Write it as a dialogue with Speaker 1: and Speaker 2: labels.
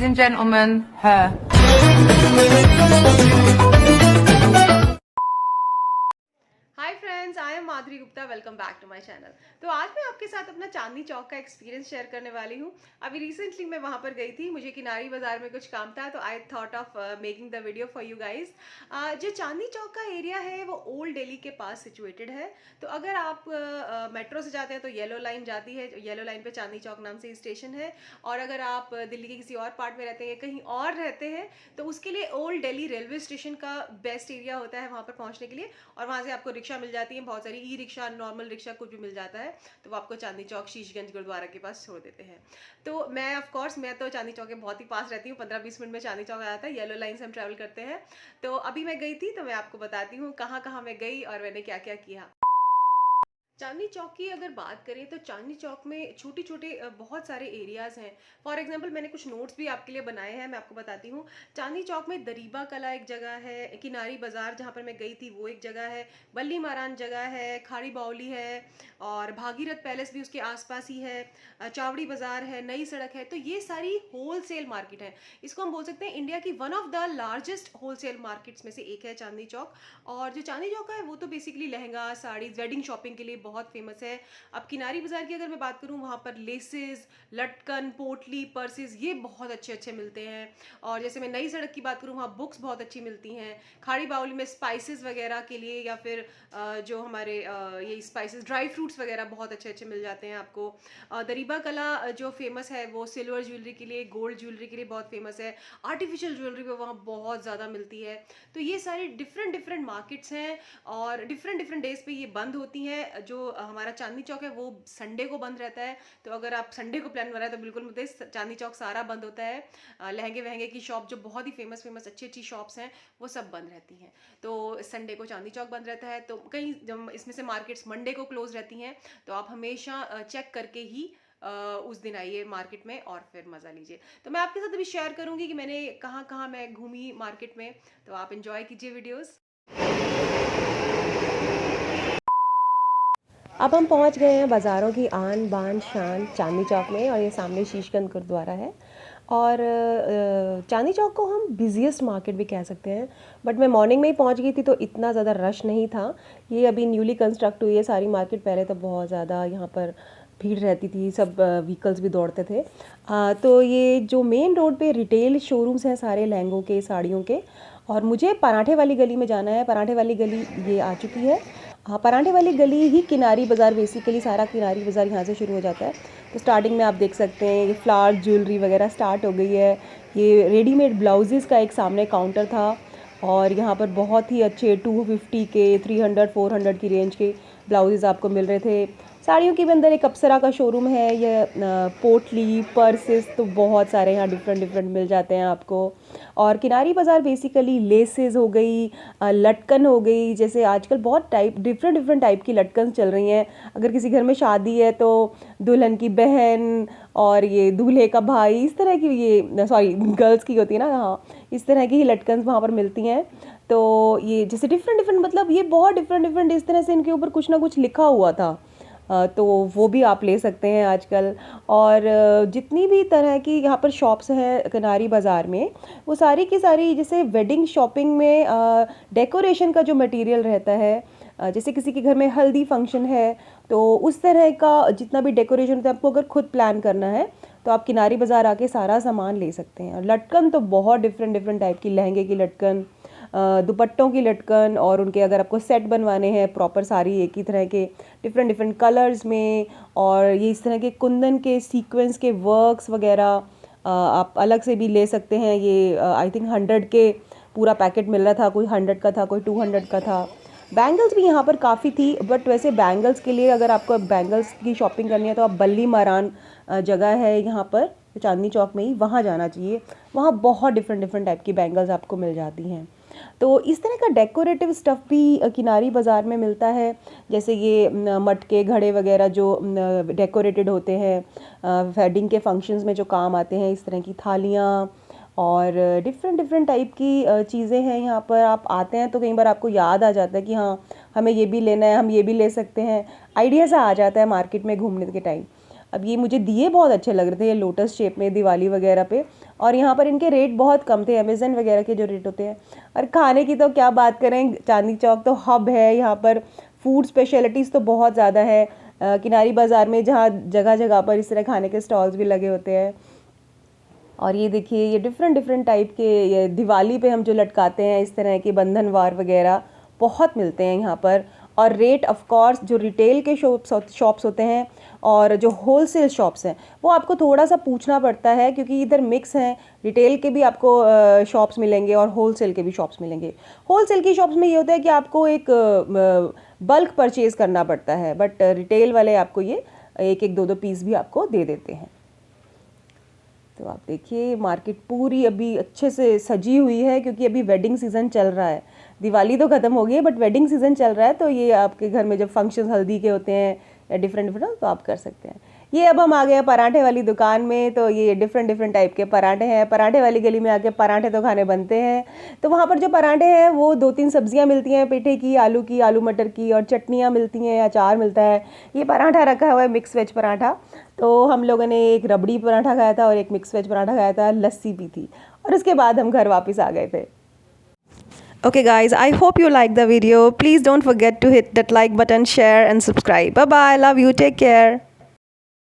Speaker 1: and gentlemen, her.
Speaker 2: Hi friends, I am Madhuri Gupta. Welcome back to my channel. तो आज मैं आपके साथ अपना चांदनी चौक का एक्सपीरियंस शेयर करने वाली हूँ। अभी रिसेंटली मैं वहाँ पर गई थी, मुझे किनारी बाजार में कुछ काम था, तो I thought of making the video for you guys. जो चांदनी चौक का एरिया है वो ओल्ड दिल्ली के पास सिचुएटेड है। तो अगर आप मेट्रो से जाते हैं तो येलो लाइन जाती है, येलो लाइन पे चांदनी चौक नाम से स्टेशन है। और अगर आप दिल्ली के किसी और पार्ट में रहते हैं या कहीं और रहते हैं तो उसके लिए ओल्ड दिल्ली रेलवे स्टेशन का बेस्ट एरिया होता है वहाँ पर पहुँचने के लिए। और वहाँ से आपको रिक्शा मिल जाती है, बहुत सारी ई रिक्शा, नॉर्मल रिक्शा, कुछ भी मिल जाता है। तो वो आपको चांदनी चौक शीशगंज गुरुद्वारा के पास छोड़ देते हैं। तो मैं ऑफ कोर्स मैं तो चांदनी चौक के बहुत ही पास रहती हूँ, 15-20 मिनट में चांदनी चौक आ जाता है। येलो लाइन से हम ट्रैवल करते हैं। तो अभी मैं गई थी तो मैं आपको बताती हूँ कहाँ कहाँ मैं गई और मैंने क्या क्या किया। चांदनी चौक की अगर बात करें तो चांदनी चौक में छोटे छोटे बहुत सारे एरियाज़ हैं। फॉर एग्जांपल मैंने कुछ नोट्स भी आपके लिए बनाए हैं, मैं आपको बताती हूँ। चांदनी चौक में दरीबा कला एक जगह है, किनारी बाजार जहाँ पर मैं गई थी वो एक जगह है, बल्ली मारान जगह है, खाड़ी बावली है, और भागीरथ पैलेस भी उसके आसपास ही है, चावड़ी बाजार है, नई सड़क है। तो ये सारी होल सेल मार्केट है। इसको हम बोल सकते हैं इंडिया की one of the largest wholesale markets में से एक है चांदनी चौक। और जो चांदनी चौक है वो तो basically lehenga, sari, wedding shopping के लिए बहुत फेमस है। अब किनारी बाजार की अगर मैं बात करूँ, वहाँ पर लेसेस, लटकन, पोटली, पर्सेस ये बहुत अच्छे अच्छे मिलते हैं। और जैसे मैं नई सड़क की बात करूँ, वहाँ बुक्स बहुत अच्छी मिलती हैं। खाड़ी बावली में स्पाइसेस वगैरह के लिए या फिर जो हमारे ये स्पाइसेस, ड्राई फ्रूट्स वगैरह बहुत अच्छे अच्छे मिल जाते हैं आपको। दरीबा कला जो फेमस है वो सिल्वर ज्वेलरी के लिए, गोल्ड ज्वेलरी के लिए बहुत फेमस है। आर्टिफिशियल ज्वेलरी भी वहाँ बहुत ज़्यादा मिलती है। तो ये सारी डिफरेंट डिफरेंट मार्केट्स हैं और डिफरेंट डिफरेंट डेज पे ये बंद होती हैं। जो हमारा चांदनी चौक है वो संडे को बंद रहता है। तो अगर आप संडे को प्लान बनाए तो बिल्कुल मत, चांदनी चौक सारा बंद होता है। लहंगे वहंगे की शॉप जो बहुत ही फेमस फेमस अच्छी अच्छी शॉप्स हैं वो सब बंद रहती हैं। तो संडे को चांदनी चौक बंद रहता है। तो कई जब इसमें से मार्केट्स मंडे को क्लोज रहती हैं। तो आप हमेशा चेक करके ही उस दिन आइए मार्केट में और फिर मज़ा लीजिए। तो मैं आपके साथ अभी शेयर करूंगी कि मैंने कहाँ कहाँ मैं घूमी मार्केट में। तो आप इंजॉय कीजिए वीडियोस। अब हम पहुंच गए हैं बाज़ारों की आन बान शान चांदनी चौक में, और ये सामने शीशगंज गुरुद्वारा है। और चांदनी चौक को हम बिज़ीएस्ट मार्केट भी कह सकते हैं। बट मैं मॉर्निंग में ही पहुंच गई थी तो इतना ज़्यादा रश नहीं था। ये अभी न्यूली कंस्ट्रक्ट हुई है सारी मार्केट, पहले तो बहुत ज़्यादा यहाँ पर भीड़ रहती थी, सब व्हीकल्स भी दौड़ते थे। तो ये जो मेन रोड पे रिटेल शोरूम्स हैं सारे लहंगों के, साड़ियों के। और मुझे पराठे वाली गली में जाना है। पराठे वाली गली ये आ चुकी है। हाँ, पराठे वाली गली ही किनारी बाज़ार, बेसिकली सारा किनारी बाज़ार यहाँ से शुरू हो जाता है। तो स्टार्टिंग में आप देख सकते हैं ये फ्लावर ज्वेलरी वगैरह स्टार्ट हो गई है। ये रेडीमेड ब्लाउजेस का एक सामने काउंटर था, और यहाँ पर बहुत ही अच्छे 250 के, 300-400 की रेंज के ब्लाउजेस आपको मिल रहे थे। साड़ियों के भी अंदर एक अप्सरा का शोरूम है। ये पोटली, पर्सेस तो बहुत सारे यहाँ डिफरेंट डिफरेंट मिल जाते हैं आपको। और किनारी बाज़ार बेसिकली लेसेस हो गई, लटकन हो गई। जैसे आजकल बहुत डिफरेंट डिफरेंट टाइप की लटकन चल रही हैं। अगर किसी घर में शादी है तो दुल्हन की बहन और ये दूल्हे का भाई, इस तरह की, ये सॉरी गर्ल्स की होती है ना, हाँ, इस तरह की ही लटकन वहाँ पर मिलती हैं। तो ये जैसे डिफरेंट डिफरेंट, मतलब ये बहुत डिफरेंट डिफरेंट, इस तरह से इनके ऊपर कुछ ना कुछ लिखा हुआ था। तो वो भी आप ले सकते हैं आजकल। और जितनी भी तरह की यहाँ पर शॉप्स हैं किनारी बाज़ार में, वो सारी की सारी जैसे वेडिंग शॉपिंग में डेकोरेशन का जो मटेरियल रहता है, जैसे किसी के घर में हल्दी फंक्शन है तो उस तरह का जितना भी डेकोरेशन होता है, आपको अगर खुद प्लान करना है तो आप किनारी बाज़ार आके सारा सामान ले सकते हैं। और लटकन तो बहुत डिफरेंट डिफरेंट टाइप की, लहंगे की लटकन, दुपट्टों की लटकन, और उनके अगर आपको सेट बनवाने हैं प्रॉपर सारी एक ही तरह के डिफरेंट डिफरेंट कलर्स में, और ये इस तरह के कुंदन के सीक्वेंस के वर्क्स वगैरह आप अलग से भी ले सकते हैं। ये आई थिंक 100 के पूरा पैकेट मिल रहा था, कोई 100 का था, कोई 200 का था। बैंगल्स भी यहाँ पर काफ़ी थी, बट वैसे बैंगल्स के लिए अगर आपको बैंगल्स की शॉपिंग करनी है तो आप बल्ली मारान जगह है यहाँ पर चांदनी चौक में ही, वहाँ जाना चाहिए। वहाँ बहुत डिफरेंट डिफरेंट टाइप की बैंगल्स आपको मिल जाती हैं। तो इस तरह का डेकोरेटिव स्टफ़ भी किनारी बाज़ार में मिलता है। जैसे ये मटके, घड़े वगैरह जो डेकोरेटेड होते हैं वेडिंग के फंक्शंस में जो काम आते हैं, इस तरह की थालियाँ और डिफरेंट डिफरेंट टाइप की चीज़ें हैं। यहाँ पर आप आते हैं तो कई बार आपको याद आ जाता है कि हाँ, हमें ये भी लेना है, हम ये भी ले सकते हैं। आइडिया सा आ जाता है मार्केट में घूमने के टाइम। अब ये मुझे दिए बहुत अच्छे लग रहे थे, ये लोटस शेप में दिवाली वगैरह पे, और यहाँ पर इनके रेट बहुत कम थे, अमेज़न वगैरह के जो रेट होते हैं। और खाने की तो क्या बात करें, चांदनी चौक तो हब है, यहाँ पर फूड स्पेशलिटीज़ तो बहुत ज़्यादा है। किनारी बाज़ार में जहाँ जगह जगह पर इस तरह खाने के स्टॉल्स भी लगे होते हैं। और ये देखिए, ये डिफरेंट डिफरेंट टाइप के, ये दिवाली पे हम जो लटकाते हैं इस तरह के बंधनवार वगैरह बहुत मिलते हैं यहाँ पर। और रेट ऑफ कोर्स जो रिटेल के शॉप्स होते हैं और जो होलसेल शॉप्स हैं वो आपको थोड़ा सा पूछना पड़ता है, क्योंकि इधर मिक्स हैं, रिटेल के भी आपको शॉप्स मिलेंगे और होलसेल के भी शॉप्स मिलेंगे। होलसेल की शॉप्स में ये होता है कि आपको एक बल्क परचेज़ करना पड़ता है, बट रिटेल वाले आपको ये एक एक दो दो पीस भी आपको दे देते हैं। तो आप देखिए, मार्केट पूरी अभी अच्छे से सजी हुई है, क्योंकि अभी वेडिंग सीज़न चल रहा है। दिवाली तो ख़त्म हो गई है, बट वेडिंग सीज़न चल रहा है, तो ये आपके घर में जब फंक्शन हल्दी के होते हैं या डिफरेंट डिफरेंट, तो आप कर सकते हैं। ये अब हम आ गए हैं पराठे वाली दुकान में। तो ये डिफरेंट डिफरेंट टाइप के पराठे हैं। पराठे वाली गली में आके पराठे तो खाने बनते हैं। तो वहाँ पर जो पराठे हैं वो 2-3 सब्जियाँ मिलती हैं, पेठे की, आलू मटर की, और चटनियाँ मिलती हैं, अचार मिलता है। ये पराठा रखा हुआ है मिक्स वेज पराठा। तो हम लोगों ने एक रबड़ी पराठा खाया था और एक मिक्स वेज पराठा खाया था, लस्सी पी थी, और उसके बाद हम घर वापस आ गए थे। Okay guys, I hope you liked the video. Please don't forget to hit that like button, share and subscribe. Bye bye. Love you. Take care.